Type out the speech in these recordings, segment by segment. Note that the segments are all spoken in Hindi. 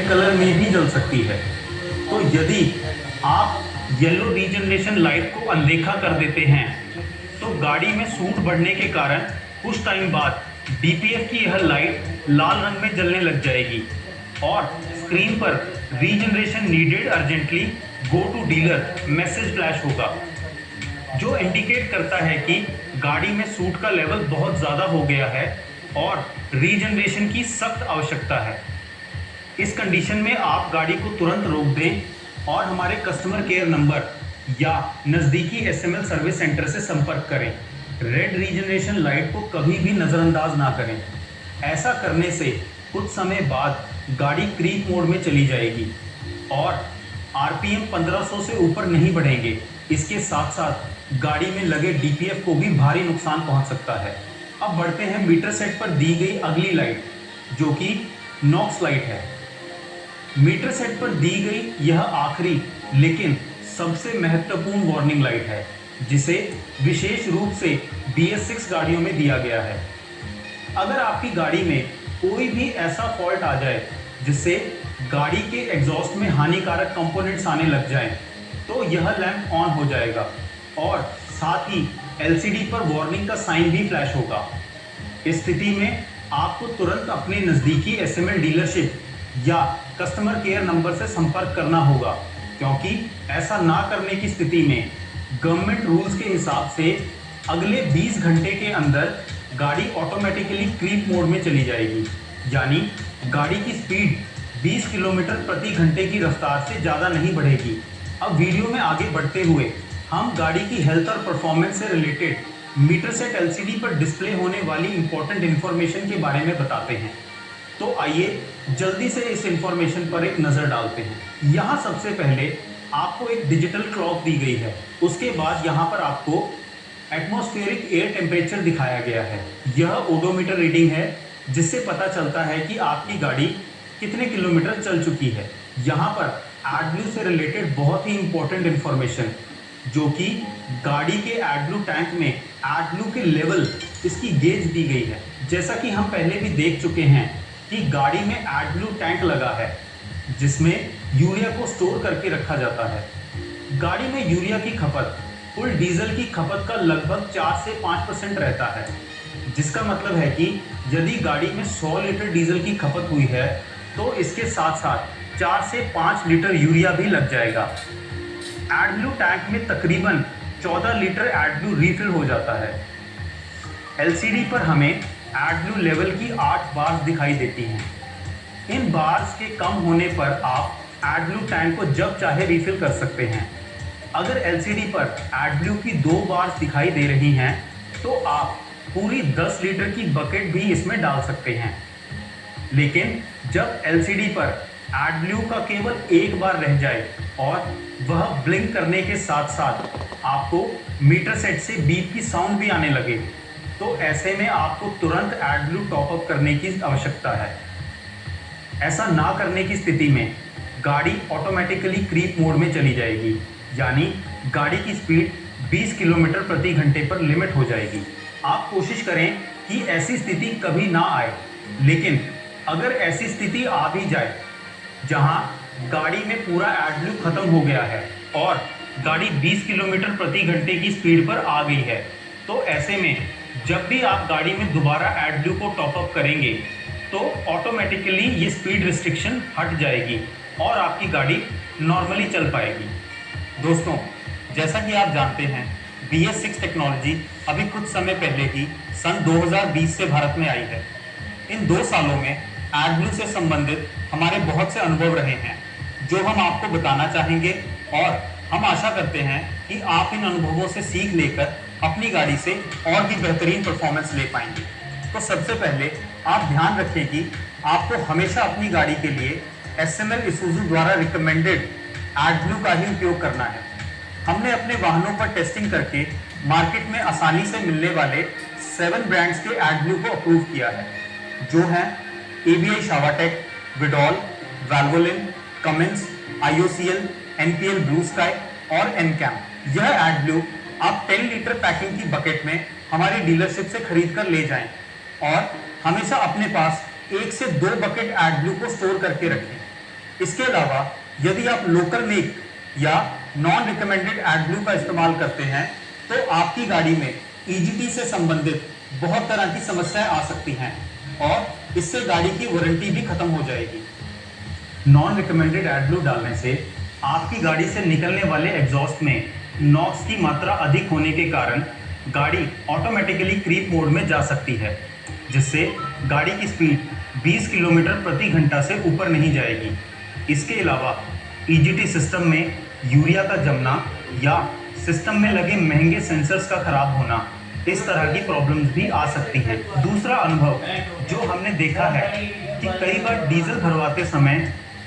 रेड कलर में भी जल सकती है। तो यदि आप येलो रीजनरेशन लाइट को अनदेखा कर देते हैं तो गाड़ी में सूट बढ़ने के कारण कुछ टाइम बाद डीपीएफ की यह लाइट लाल रंग में जलने लग जाएगी और स्क्रीन पर regeneration needed urgently go to dealer message flash होगा, जो इंडिकेट करता है कि गाड़ी में सूट का लेवल बहुत ज़्यादा हो गया है और रीजनरेशन की सख्त आवश्यकता है। इस कंडीशन में आप गाड़ी को तुरंत रोक दें और हमारे कस्टमर केयर नंबर या नज़दीकी एसएमएल सर्विस सेंटर से संपर्क करें। रेड रीजनरेशन लाइट को कभी भी नज़रअंदाज ना करें। ऐसा करने से कुछ समय बाद गाड़ी क्रीप मोड में चली जाएगी और आरपीएम 1500 से ऊपर नहीं बढ़ेंगे। इसके साथ साथ गाड़ी में लगे डीपीएफ को भी भारी नुकसान पहुंच सकता है। अब बढ़ते हैं मीटर सेट पर दी गई अगली लाइट, जो कि नॉक्स लाइट है। मीटर सेट पर दी गई यह आखिरी लेकिन सबसे महत्वपूर्ण वार्निंग लाइट है, जिसे विशेष रूप से BS6 गाड़ियों में दिया गया है। अगर आपकी गाड़ी में कोई भी ऐसा फॉल्ट आ जाए जिससे गाड़ी के एग्जॉस्ट में हानिकारक कंपोनेंट्स आने लग जाएं, तो यह लैंप ऑन हो जाएगा और साथ ही LCD पर वार्निंग का साइन भी फ्लैश होगा। इस स्थिति में आपको तुरंत अपने नज़दीकी SML डीलरशिप या कस्टमर केयर नंबर से संपर्क करना होगा, क्योंकि ऐसा ना करने की स्थिति में गवर्नमेंट रूल्स के हिसाब से अगले 20 घंटे के अंदर गाड़ी ऑटोमेटिकली क्रीप मोड में चली जाएगी, यानी गाड़ी की स्पीड 20 किलोमीटर प्रति घंटे की रफ्तार से ज़्यादा नहीं बढ़ेगी। अब वीडियो में आगे बढ़ते हुए हम गाड़ी की हेल्थ और परफॉर्मेंस से रिलेटेड मीटर सेट LCD पर डिस्प्ले होने वाली इंपॉर्टेंट इन्फॉर्मेशन के बारे में बताते हैं। तो आइए जल्दी से इस इंफॉर्मेशन पर एक नज़र डालते हैं। यहाँ सबसे पहले आपको एक डिजिटल क्लॉक दी गई है। उसके बाद यहाँ पर आपको एटमॉस्फेरिक एयर टेम्परेचर दिखाया गया है। यह ओडोमीटर रीडिंग है, जिससे पता चलता है कि आपकी गाड़ी कितने किलोमीटर चल चुकी है। यहाँ पर एडब्ल्यू से रिलेटेड बहुत ही इंपॉर्टेंट इन्फॉर्मेशन, जो कि गाड़ी के एडब्ल्यू टैंक में एडब्ल्यू के लेवल इसकी गेज दी गई है। जैसा कि हम पहले भी देख चुके हैं कि गाड़ी में एडब्ल्यू टैंक लगा है, जिसमें यूरिया को स्टोर करके रखा जाता है। गाड़ी में यूरिया की खपत फुल डीजल की खपत का लगभग 4 से 5% रहता है, जिसका मतलब है कि यदि गाड़ी में 100 लीटर डीजल की खपत हुई है तो इसके साथ साथ 4 से 5 लीटर यूरिया भी लग जाएगा। एडब्ल्यू टैंक में तकरीबन 14 लीटर एडब्ल्यू रिफिल हो जाता है। LCD पर हमें एडब्ल्यू लेवल की 8 बार्स दिखाई देती हैं। इन बार्स के कम होने पर आप एडब्ल्यू टैंक को जब चाहे रिफिल कर सकते हैं। अगर LCD पर एडब्ल्यू की 2 बार्स दिखाई दे रही हैं तो आप पूरी 10 लीटर की बकेट भी इसमें डाल सकते हैं। लेकिन जब LCD पर एडब्ल्यू का केवल एक बार रह जाए और वह ब्लिंक करने के साथ साथ आपको मीटर सेट से बीप की साउंड भी आने लगे, तो ऐसे में आपको तुरंत एडब्ल्यू टॉपअप करने की आवश्यकता है। ऐसा ना करने की स्थिति में गाड़ी ऑटोमेटिकली क्रीप मोड में चली जाएगी, यानी गाड़ी की स्पीड 20 किलोमीटर प्रति घंटे पर लिमिट हो जाएगी। आप कोशिश करें कि ऐसी स्थिति कभी ना आए, लेकिन अगर ऐसी स्थिति आ भी जाए जहां गाड़ी में पूरा एडब्ल्यू खत्म हो गया है और गाड़ी 20 किलोमीटर प्रति घंटे की स्पीड पर आ गई है, तो ऐसे में जब भी आप गाड़ी में दोबारा एडब्ल्यू को टॉपअप करेंगे तो ऑटोमेटिकली ये स्पीड रिस्ट्रिक्शन हट जाएगी और आपकी गाड़ी नॉर्मली चल पाएगी। दोस्तों, जैसा कि आप जानते हैं, BS6 टेक्नोलॉजी अभी कुछ समय पहले ही सन 2020 से भारत में आई है। इन 2 सालों में एडब्ल्यू से संबंधित हमारे बहुत से अनुभव रहे हैं, जो हम आपको बताना चाहेंगे और हम आशा करते हैं कि आप इन अनुभवों से सीख लेकर अपनी गाड़ी से और भी बेहतरीन परफॉर्मेंस ले पाएंगे। तो सबसे पहले आप ध्यान रखें कि आपको हमेशा अपनी गाड़ी के लिए SML इसूज़ू द्वारा रिकमेंडेड एडब्ल्यू का ही उपयोग करना है। हमने अपने वाहनों पर टेस्टिंग करके मार्केट में आसानी से मिलने वाले 7 ब्रांड्स के एडब्ल्यू को अप्रूव किया है, जो हैं ABI शावाटेक, विडॉल, Valvoline, Cummins, IOCL, NPL blue sky और एनकैम। यह एडब्ल्यू आप 10 लीटर पैकिंग की बकेट में हमारी डीलरशिप से खरीद कर ले जाएं और हमेशा अपने पास 1 से 2 बकेट एडब्ल्यू को स्टोर करके रखें। इसके अलावा यदि आप लोकल मेक या नॉन रिकमेंडेड एडब्ल्यू का इस्तेमाल करते हैं तो आपकी गाड़ी में ईजीटी से संबंधित बहुत तरह की समस्याएं आ सकती हैं और इससे गाड़ी की वारंटी भी खत्म हो जाएगी। नॉन रिकमेंडेड एडब्ल्यू डालने से आपकी गाड़ी से निकलने वाले एग्जॉस्ट में नॉक्स की मात्रा अधिक होने के कारण गाड़ी ऑटोमेटिकली क्रीप मोड में जा सकती है, जिससे गाड़ी की स्पीड 20 किलोमीटर प्रति घंटा से ऊपर नहीं जाएगी। इसके अलावा ईजीटी सिस्टम में यूरिया का जमना या सिस्टम में लगे महंगे सेंसर्स का खराब होना, इस तरह की प्रॉब्लम्स भी आ सकती हैं। दूसरा अनुभव जो हमने देखा है कि कई बार डीजल भरवाते समय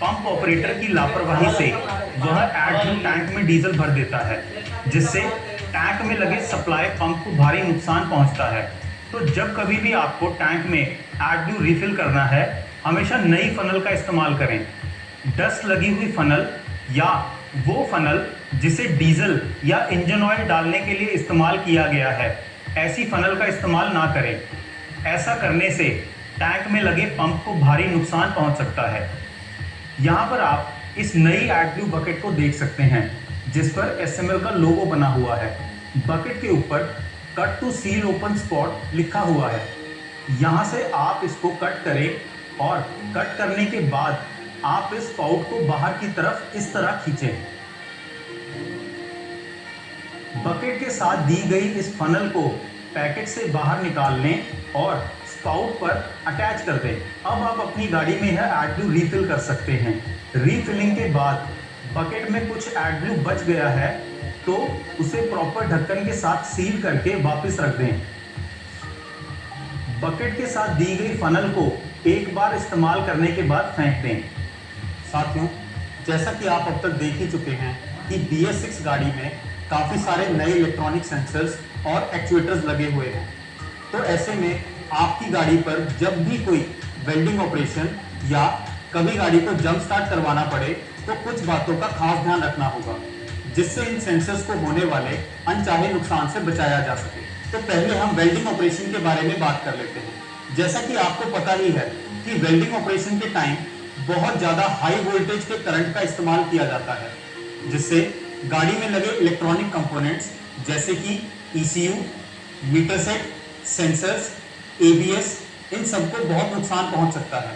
पंप ऑपरेटर की लापरवाही से वह एडब्ल्यू टैंक में डीजल भर देता है, जिससे टैंक में लगे सप्लाई पंप को भारी नुकसान पहुंचता है। तो जब कभी भी आपको टैंक में एडब्ल्यू रिफिल करना है, हमेशा नई फनल का इस्तेमाल करें। डस्ट लगी हुई फनल या वो फनल जिसे डीजल या इंजन ऑयल डालने के लिए इस्तेमाल किया गया है, ऐसी फनल का इस्तेमाल ना करें। ऐसा करने से टैंक में लगे पंप को भारी नुकसान पहुंच सकता है। यहाँ पर आप इस नई एडब्ल्यू बकेट को देख सकते हैं, जिस पर SML का लोगो बना हुआ है। बकेट के ऊपर cut to seal open spot लिखा हुआ है। यहाँ से आप इसको कट करें और कट करने के बाद आप इस पाउट को बाहर की तरफ इस तरह खींचें। बकेट के साथ दी गई इस फनल को पैकेट से बाहर निकाल लें और स्पाउट पर अटैच कर दें। अब आप अपनी गाड़ी में यह एडब्ल्यू रिफिल कर सकते हैं। रिफिलिंग के बाद बकेट में कुछ एडब्ल्यू बच गया है तो उसे प्रॉपर ढक्कन के साथ सील करके वापस रख दें। बकेट के साथ दी गई फनल को एक बार इस्तेमाल करने के बाद फेंक दें। साथियों, जैसा कि आप अब तक देख ही चुके हैं कि BS6 गाड़ी में काफ़ी सारे नए इलेक्ट्रॉनिक सेंसर्स और एक्चुएटर्स लगे हुए हैं। तो ऐसे में आपकी गाड़ी पर जब भी कोई वेल्डिंग ऑपरेशन या कभी गाड़ी को जंप स्टार्ट करवाना पड़े तो कुछ बातों का खास ध्यान रखना होगा, जिससे इन सेंसर्स को होने वाले अनचाहे नुकसान से बचाया जा सके। तो पहले हम वेल्डिंग ऑपरेशन के बारे में बात कर लेते हैं। जैसा कि आपको पता ही है कि वेल्डिंग ऑपरेशन के टाइम बहुत ज़्यादा हाई वोल्टेज के करंट का इस्तेमाल किया जाता है, जिससे गाड़ी में लगे इलेक्ट्रॉनिक कंपोनेंट्स जैसे कि ECU, meter set, sensors, ABS, इन सबको बहुत नुकसान पहुंच सकता है।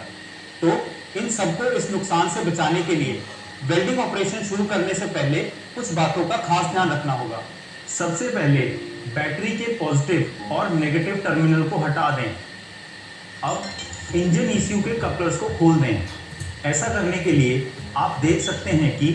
तो इन सबको इस नुकसान से बचाने के लिए वेल्डिंग ऑपरेशन शुरू करने से पहले कुछ बातों का खास ध्यान रखना होगा। सबसे पहले बैटरी के पॉजिटिव और नेगेटिव टर्मिनल को हटा दें। अब इंजन ECU के कपलर्स को खोल दें। ऐसा करने के लिए आप देख सकते हैं कि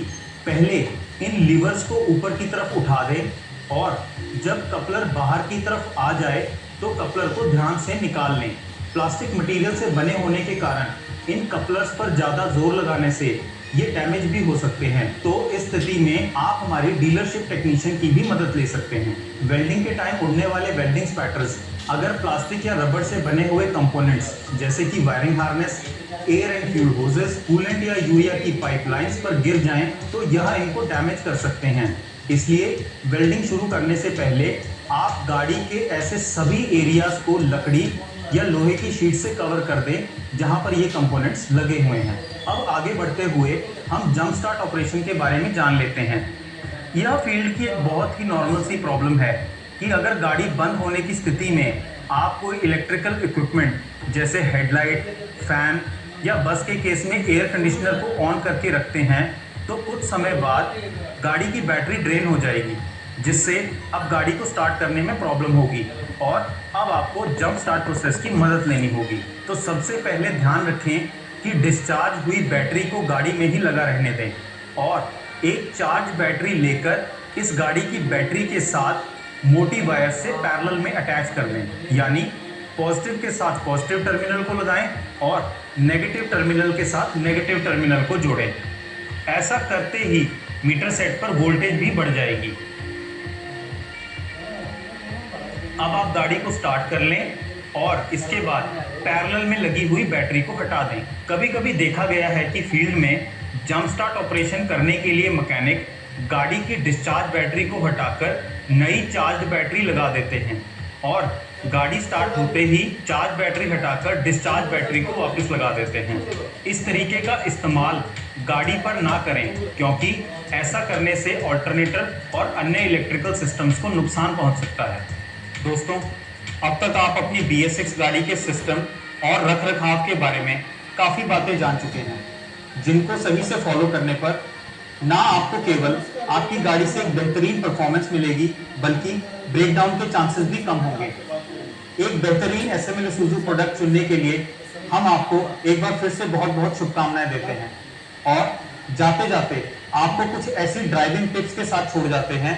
पहले इन लीवर्स को ऊपर की तरफ उठा दें और जब कपलर बाहर की तरफ आ जाए तो कपलर को ध्यान से निकाल लें। प्लास्टिक मटेरियल से बने होने के कारण इन कपलर्स पर ज़्यादा जोर लगाने से ये डैमेज भी हो सकते हैं। तो इस स्थिति में आप हमारी डीलरशिप टेक्नीशियन की भी मदद ले सकते हैं। वेल्डिंग के टाइम उड़ने वाले वेल्डिंग स्पैटर्स अगर प्लास्टिक या रबर से बने हुए कंपोनेंट्स जैसे कि wiring harness, air and fuel hoses, coolant या यूरिया की पाइपलाइंस पर गिर जाएं तो यह इनको डैमेज कर सकते हैं। इसलिए वेल्डिंग शुरू करने से पहले आप गाड़ी के ऐसे सभी एरियाज को लकड़ी या लोहे की शीट से कवर कर दें जहां पर ये कंपोनेंट्स लगे हुए हैं। अब आगे बढ़ते हुए हम जंप स्टार्ट ऑपरेशन के बारे में जान लेते हैं। यह फील्ड की एक बहुत ही नॉर्मल सी प्रॉब्लम है कि अगर गाड़ी बंद होने की स्थिति में आप कोई इलेक्ट्रिकल इक्विपमेंट जैसे हेडलाइट, फैन या बस के केस में एयर कंडीशनर को ऑन करके रखते हैं तो कुछ समय बाद गाड़ी की बैटरी ड्रेन हो जाएगी, जिससे अब गाड़ी को स्टार्ट करने में प्रॉब्लम होगी और अब आपको जंप स्टार्ट प्रोसेस की मदद लेनी होगी। तो सबसे पहले ध्यान रखें कि डिस्चार्ज हुई बैटरी को गाड़ी में ही लगा रहने दें और एक चार्ज बैटरी लेकर इस गाड़ी की बैटरी के साथ मोटी वायर से पैरेलल में अटैच कर लें। यानी पॉजिटिव के साथ पॉजिटिव टर्मिनल को लगाएं और नेगेटिव टर्मिनल के साथ नेगेटिव टर्मिनल को जोड़ें। ऐसा करते ही मीटर सेट पर वोल्टेज भी बढ़ जाएगी। अब आप गाड़ी को स्टार्ट कर लें और इसके बाद पैरेलल में लगी हुई बैटरी को हटा दें। कभी कभी देखा गया है कि फील्ड में जंप स्टार्ट ऑपरेशन करने के लिए मैकेनिक गाड़ी की डिस्चार्ज बैटरी को हटाकर नई चार्ज बैटरी लगा देते हैं और गाड़ी स्टार्ट होते ही चार्ज बैटरी हटाकर डिस्चार्ज बैटरी को वापस लगा देते हैं। इस तरीके का इस्तेमाल गाड़ी पर ना करें, क्योंकि ऐसा करने से ऑल्टरनेटर और अन्य इलेक्ट्रिकल सिस्टम्स को नुकसान पहुंच सकता है। दोस्तों, अब तक आप अपनी BS6 गाड़ी के सिस्टम और रखरखाव के बारे में काफ़ी बातें जान चुके हैं, जिनको सही से फॉलो करने पर ना आपको केवल आपकी गाड़ी से एक बेहतरीन परफॉर्मेंस मिलेगी, बल्कि ब्रेकडाउन के चांसेस भी कम होंगे। एक बेहतरीन SML Isuzu प्रोडक्ट चुनने के लिए हम आपको एक बार फिर से बहुत बहुत शुभकामनाएं देते हैं और जाते जाते आपको कुछ ऐसी ड्राइविंग टिप्स के साथ छोड़ जाते हैं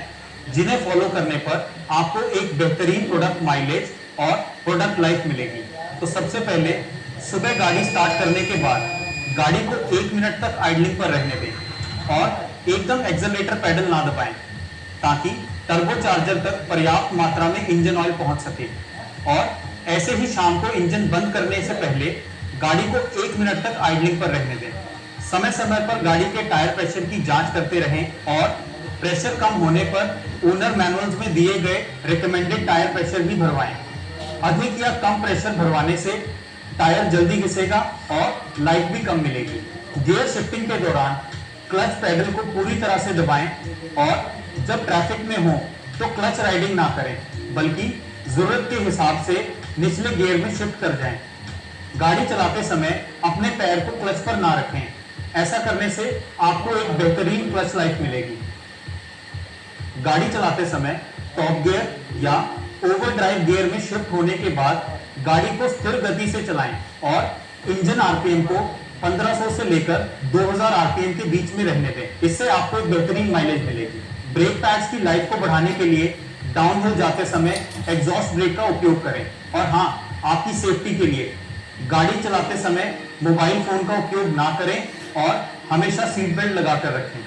जिन्हें फॉलो करने पर आपको एक बेहतरीन प्रोडक्ट माइलेज और प्रोडक्ट लाइफ मिलेगी। तो सबसे पहले सुबह गाड़ी स्टार्ट करने के बाद गाड़ी को 1 मिनट तक आइडलिंग पर रहने दें और एकदम एक्सेलरेटर पेडल ना दबाएं, ताकि टर्बो चार्जर तक पर्याप्त मात्रा में इंजन ऑयल पहुंच सके। और ऐसे ही शाम को इंजन बंद करने से पहले गाड़ी को 1 मिनट तक आइडलिंग पर रहने दें। समय समय पर गाड़ी के टायर प्रेशर की जांच करते रहें और प्रेशर कम होने पर ओनर मैनुअल्स में दिए गए रिकमेंडेड टायर प्रेशर भी भरवाएं। अधिक या कम प्रेशर भरवाने से टायर जल्दी घिसेगा और लाइफ भी कम मिलेगी। गियर शिफ्टिंग के दौरान क्लच पेडल को पूरी तरह से दबाएं और जब ट्रैफिक में हो तो क्लच राइडिंग ना करें, बल्कि जरूरत के हिसाब से निचले गियर में शिफ्ट कर जाएं। गाड़ी चलाते समय अपने पैर को क्लच पर ना रखें, ऐसा करने से आपको एक बेहतरीन क्लच लाइफ मिलेगी। गाड़ी चलाते समय टॉप गियर या ओवरड्राइव गियर में शिफ्ट होने के बाद गाड़ी को स्थिर गति से चलाएं और इंजन आरपीएम को 1500 से लेकर 2000 आरपीएम के बीच में रहने दें। इससे आपको एक बेहतरीन माइलेज मिलेगी। ब्रेक पैड्स की लाइफ को बढ़ाने के लिए डाउनहिल जाते समय एग्जॉस्ट ब्रेक का उपयोग करें। और हाँ, आपकी सेफ्टी के लिए गाड़ी चलाते समय मोबाइल फोन का उपयोग ना करें और हमेशा सीट बेल्ट लगाकर रखें।